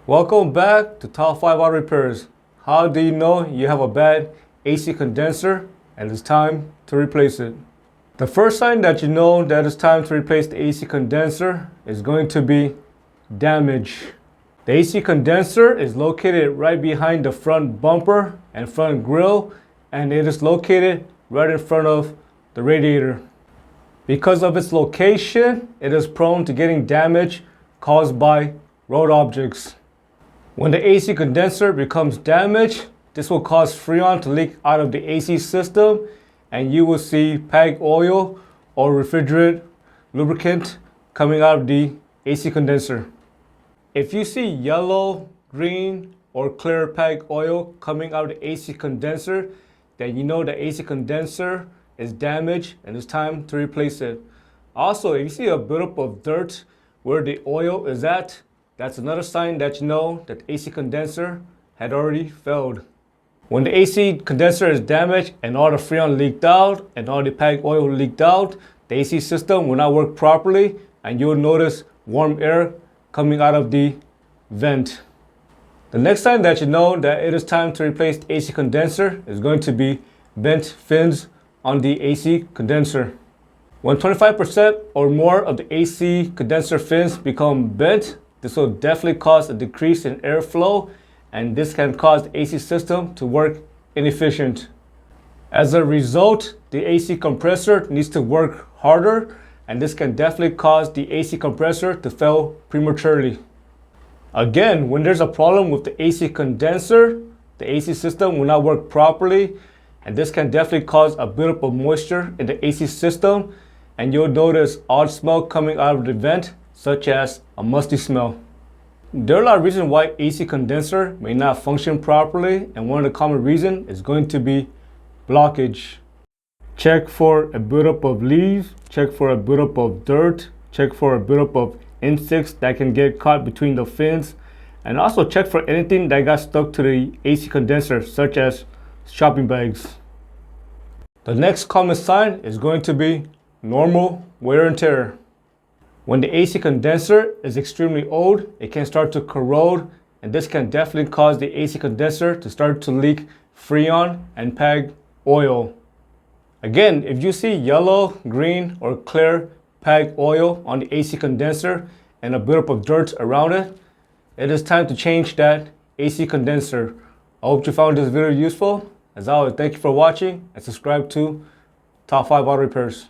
Welcome back to Top 5 Auto Repairs. How do you know you have a bad AC condenser and it's time to replace it? The first sign that you know that it's time to replace the AC condenser is going to be damage. The AC condenser is located right behind the front bumper and front grille, and it is located right in front of the radiator. Because of its location, it is prone to getting damage caused by road objects. When the AC condenser becomes damaged, this will cause Freon to leak out of the AC system, and you will see PAG oil or refrigerant lubricant coming out of the AC condenser. If you see yellow, green, or clear PAG oil coming out of the AC condenser, then you know the AC condenser is damaged and it's time to replace it. Also, if you see a buildup of dirt where the oil is at, that's another sign that you know that the AC condenser had already failed. When the AC condenser is damaged and all the Freon leaked out and all the PAG oil leaked out, the AC system will not work properly and you'll notice warm air coming out of the vent. The next sign that you know that it is time to replace the AC condenser is going to be bent fins on the AC condenser. When 25% or more of the AC condenser fins become bent, this will definitely cause a decrease in airflow, and this can cause the AC system to work inefficient. As a result, the AC compressor needs to work harder, and this can definitely cause the AC compressor to fail prematurely. Again, when there's a problem with the AC condenser, the AC system will not work properly, and this can definitely cause a buildup of moisture in the AC system, and you'll notice odd smell coming out of the vent, such as a musty smell. There are a lot of reasons why AC condenser may not function properly, and one of the common reasons is going to be blockage. Check for a buildup of leaves, check for a buildup of dirt, check for a buildup of insects that can get caught between the fins, and also check for anything that got stuck to the AC condenser, such as shopping bags. The next common sign is going to be normal wear and tear. When the AC condenser is extremely old, it can start to corrode, and this can definitely cause the AC condenser to start to leak Freon and PAG oil. Again, if you see yellow, green, or clear PAG oil on the AC condenser and a buildup of dirt around it, it is time to change that AC condenser. I hope you found this video useful. As always, thank you for watching and subscribe to Top 5 Auto Repairs.